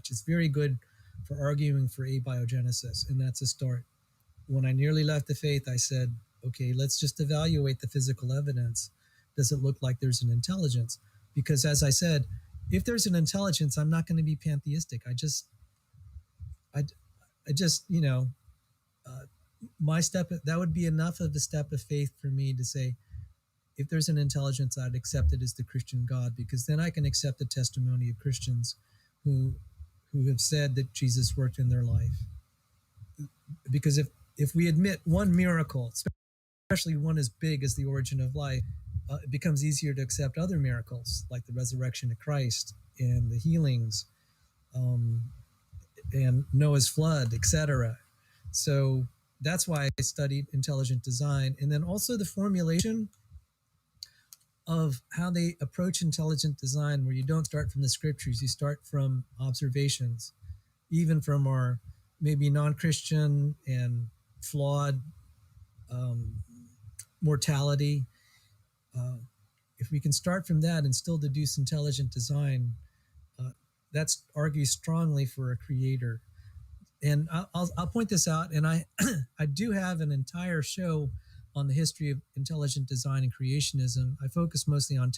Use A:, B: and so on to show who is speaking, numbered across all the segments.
A: hodge-podge. It's very good for arguing for abiogenesis, and that's a start. When I nearly left the faith, I said, okay, let's just evaluate the physical evidence. Does it look like there's an intelligence? Because as I said, if there's an intelligence, I'm not going to be pantheistic. I just, my step, that would be enough of a step of faith for me to say, if there's an intelligence, I'd accept it as the Christian God, because then I can accept the testimony of Christians who have said that Jesus worked in their life. Because if we admit one miracle, especially one as big as the origin of life, it becomes easier to accept other miracles like the resurrection of Christ and the healings, and Noah's flood, etc. So that's why I studied intelligent design, and then also the formulation of how they approach intelligent design, where you don't start from the scriptures, you start from observations, even from our maybe non-Christian and flawed mortality. If we can start from that and still deduce intelligent design, that argues strongly for a creator. And I'll point this out, and I do have an entire show on the history of intelligent design and creationism. I focus mostly on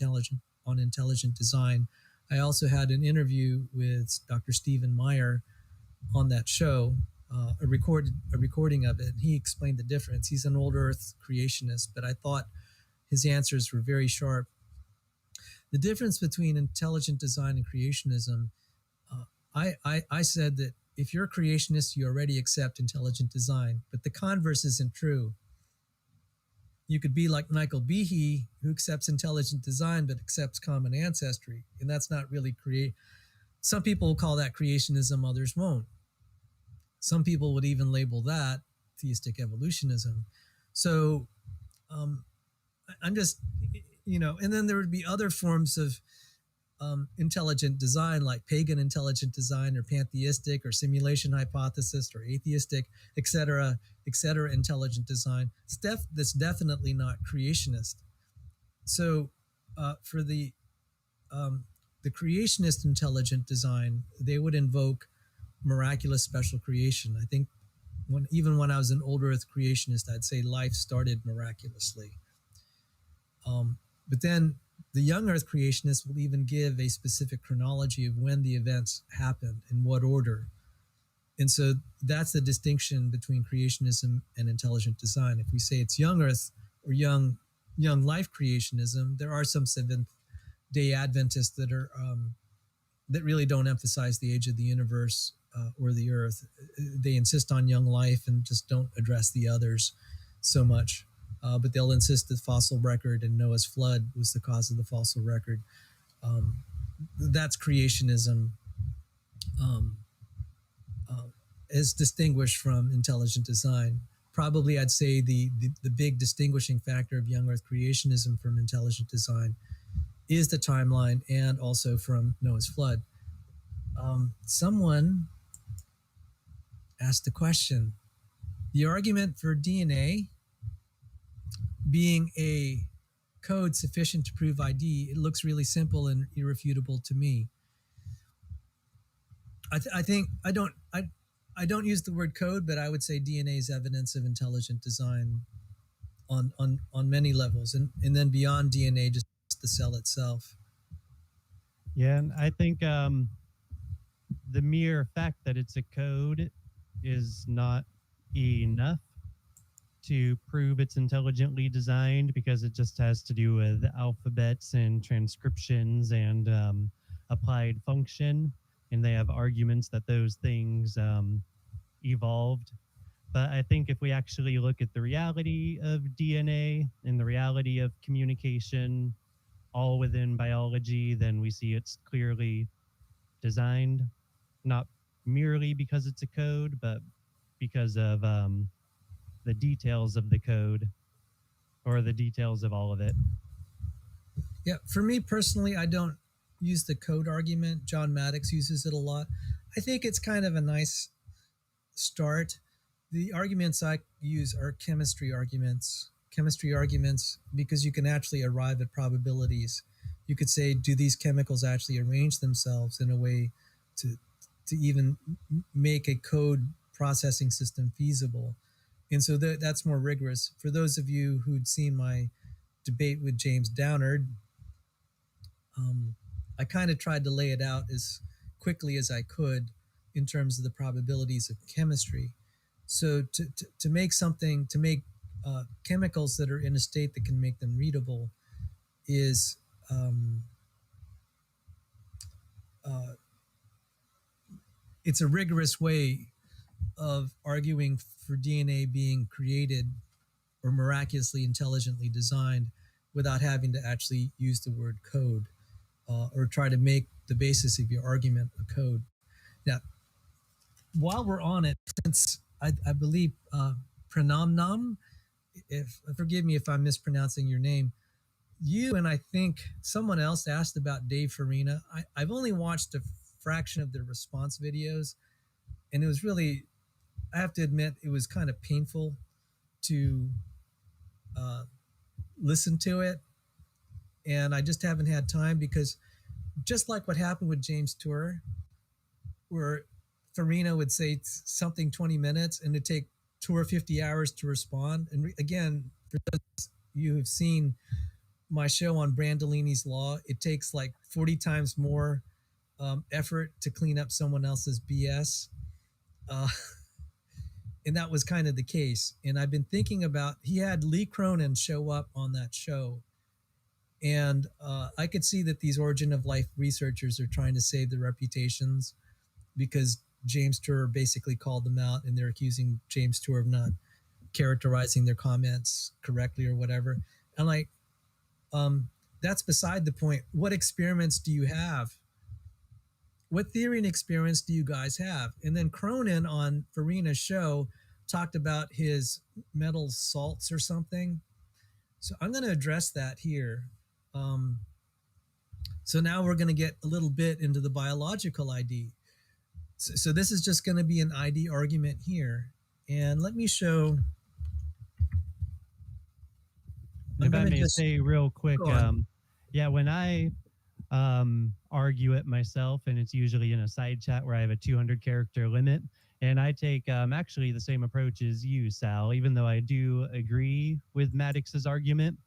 A: intelligent design. I also had an interview with Dr. Stephen Meyer on that show, a recording of it. He explained the difference. He's an old earth creationist, but I thought his answers were very sharp. The difference between intelligent design and creationism, I said that if you're a creationist, you already accept intelligent design, but the converse isn't true. You could be like Michael Behe, who accepts intelligent design but accepts common ancestry, and that's not really Some people will call that creationism, others won't. Some people would even label that theistic evolutionism. So I'm just, and then there would be other forms of intelligent design, like pagan intelligent design, or pantheistic, or simulation hypothesis, or atheistic, et cetera, intelligent design. That's definitely not creationist. So for the creationist intelligent design, they would invoke miraculous special creation. I think even when I was an old earth creationist, I'd say life started miraculously. But then the young earth creationists will even give a specific chronology of when the events happened, in what order. And so that's the distinction between creationism and intelligent design. If we say it's young earth or young life creationism, there are some Seventh-day Adventists that are that really don't emphasize the age of the universe or the earth. They insist on young life and just don't address the others so much. But they'll insist that fossil record and Noah's flood was the cause of the fossil record. That's creationism as distinguished from intelligent design. Probably I'd say the big distinguishing factor of young earth creationism from intelligent design is the timeline, and also from Noah's flood. Someone asked the question, the argument for DNA being a code sufficient to prove ID, it looks really simple and irrefutable to me. I think I don't use the word code, but I would say DNA is evidence of intelligent design on many levels, and then beyond DNA, just the cell itself.
B: Yeah, and I think the mere fact that it's a code is not enough to prove it's intelligently designed, because it just has to do with alphabets and transcriptions and applied function, and they have arguments that those things evolved. But I think if we actually look at the reality of DNA and the reality of communication all within biology, then we see it's clearly designed, not merely because it's a code, but because of the details of the code, or the details of all of it.
A: Yeah, for me personally, I don't use the code argument. John Maddox uses it a lot. I think it's kind of a nice start. The arguments I use are chemistry arguments, because you can actually arrive at probabilities. You could say, do these chemicals actually arrange themselves in a way to to even make a code processing system feasible. And so that's more rigorous. For those of you who'd seen my debate with James Downard, I kind of tried to lay it out as quickly as I could in terms of the probabilities of chemistry. So to make something, to make chemicals that are in a state that can make them readable is it's a rigorous way of arguing for DNA being created or miraculously intelligently designed without having to actually use the word code or try to make the basis of your argument a code. Now, while we're on it, since I believe Pranamnam, forgive me if I'm mispronouncing your name, you and I think someone else asked about Dave Farina. I've only watched a fraction of the response videos, and it was really, I have to admit, it was kind of painful to listen to it. And I just haven't had time because just like what happened with James Tour, where Farina would say something 20 minutes and it'd take Tour 50 hours to respond. And again, for those of you who've seen my show on Brandolini's Law, it takes like 40 times more effort to clean up someone else's BS. And that was kind of the case. And I've been thinking about, he had Lee Cronin show up on that show. And I could see that these origin of life researchers are trying to save their reputations because James Tour basically called them out and they're accusing James Tour of not characterizing their comments correctly or whatever. And like, that's beside the point. What experiments do you have? What theory and experience do you guys have? And then Cronin on Farina's show talked about his metal salts or something. So I'm going to address that here. So now we're going to get a little bit into the biological ID. So this is just going to be an ID argument here. And let me show.
B: If I may say real quick, yeah, when I argue it myself, and it's usually in a side chat where I have a 200 character limit, and I take actually the same approach as you, Sal, even though I do agree with Maddox's argument.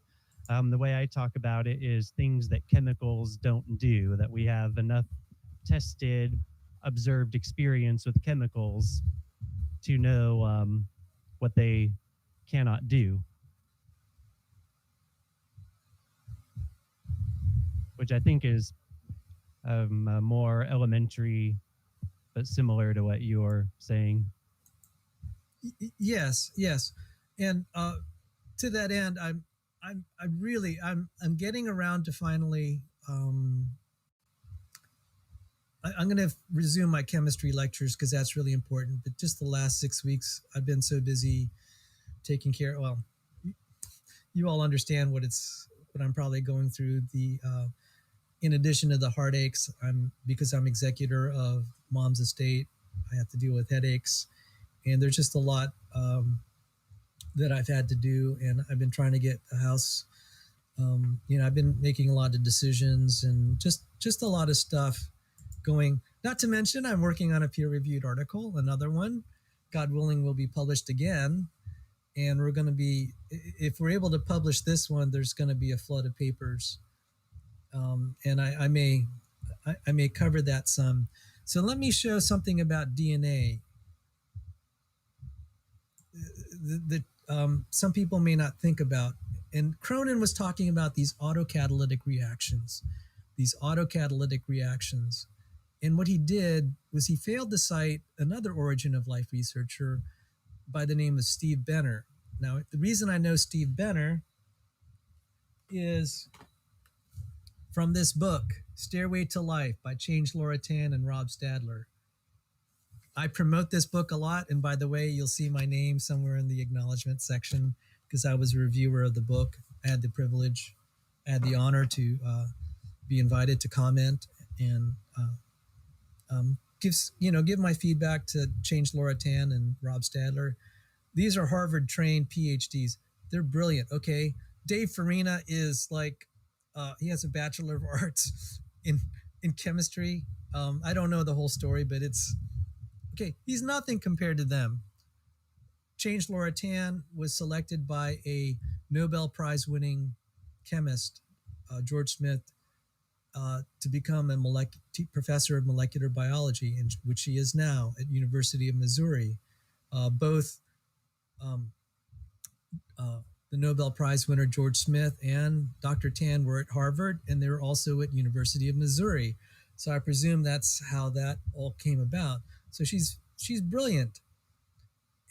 B: The way I talk about it is things that chemicals don't do, that we have enough tested, observed experience with chemicals to know what they cannot do. Which I think is more elementary, but similar to what you're saying.
A: Yes, yes, and to that end, I'm getting around to finally. I'm going to resume my chemistry lectures because that's really important. But just the last 6 weeks, I've been so busy taking care. Well, you all understand what I'm probably going through. In addition to the heartaches, because I'm executor of mom's estate, I have to deal with headaches, and there's just a lot that I've had to do, and I've been trying to get the house. I've been making a lot of decisions and just a lot of stuff going. Not to mention, I'm working on a peer-reviewed article. Another one, God willing, will be published again, and we're going to be. If we're able to publish this one, there's going to be a flood of papers. And I may cover that some. So let me show something about DNA. Some people may not think about. And Cronin was talking about these autocatalytic reactions. And what he did was he failed to cite another origin of life researcher by the name of Steve Benner. Now, the reason I know Steve Benner is from this book, Stairway to Life by Change Laura Tan and Rob Stadler. I promote this book a lot. And by the way, you'll see my name somewhere in the acknowledgement section because I was a reviewer of the book. I had the honor to be invited to comment and give my feedback to Change Laura Tan and Rob Stadler. These are Harvard-trained PhDs. They're brilliant, okay? Dave Farina is like, he has a Bachelor of Arts in chemistry. I don't know the whole story, but it's okay. He's nothing compared to them. Change Loratan was selected by a Nobel Prize winning chemist, George Smith, to become a professor of molecular biology, which she is now at University of Missouri. Both um, uh, the Nobel Prize winner George Smith and Dr. Tan were at Harvard, and they were also at University of Missouri. So I presume that's how that all came about. So she's brilliant,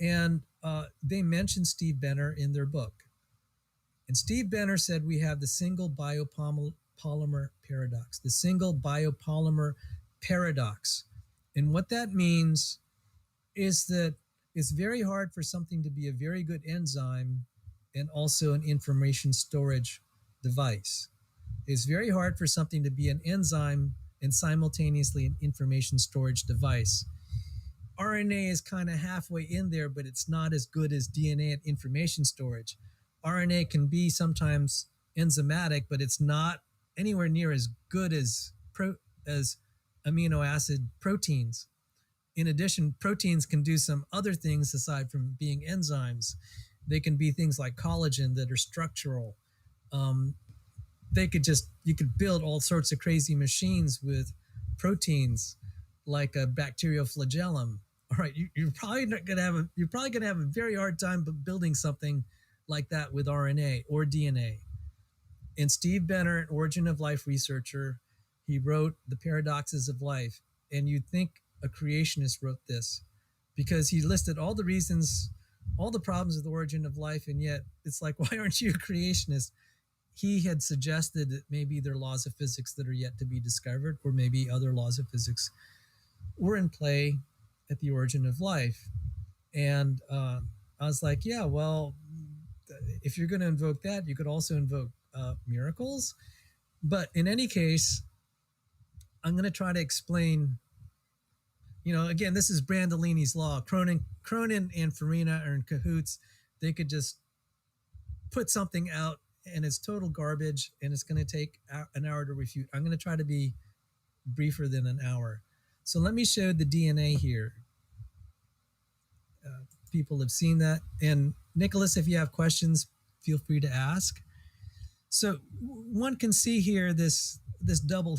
A: and they mentioned Steve Benner in their book. And Steve Benner said we have the single biopolymer paradox, the single biopolymer paradox. And what that means is that it's very hard for something to be a very good enzyme and also an information storage device. It's very hard for something to be an enzyme and simultaneously an information storage device. RNA is kind of halfway in there, but it's not as good as DNA at information storage. RNA can be sometimes enzymatic, but it's not anywhere near as good as amino acid proteins. In addition, proteins can do some other things aside from being enzymes. They can be things like collagen that are structural. You could build all sorts of crazy machines with proteins, like a bacterial flagellum. All right, you're probably gonna have a very hard time building something like that with RNA or DNA. And Steve Benner, an Origin of Life researcher, he wrote The Paradoxes of Life. And you'd think a creationist wrote this, because he listed all the reasons, all the problems with the origin of life, and yet it's like, why aren't you a creationist? He had suggested that maybe there are laws of physics that are yet to be discovered, or maybe other laws of physics were in play at the origin of life. And I was like, yeah, well, if you're going to invoke that, you could also invoke miracles. But in any case, I'm going to try to explain. Again, this is Brandolini's law. Cronin and Farina are in cahoots. They could just put something out and it's total garbage, and it's going to take an hour to refute. I'm going to try to be briefer than an hour. So let me show the DNA here. People have seen that. And Nicholas, if you have questions, feel free to ask. So one can see here this double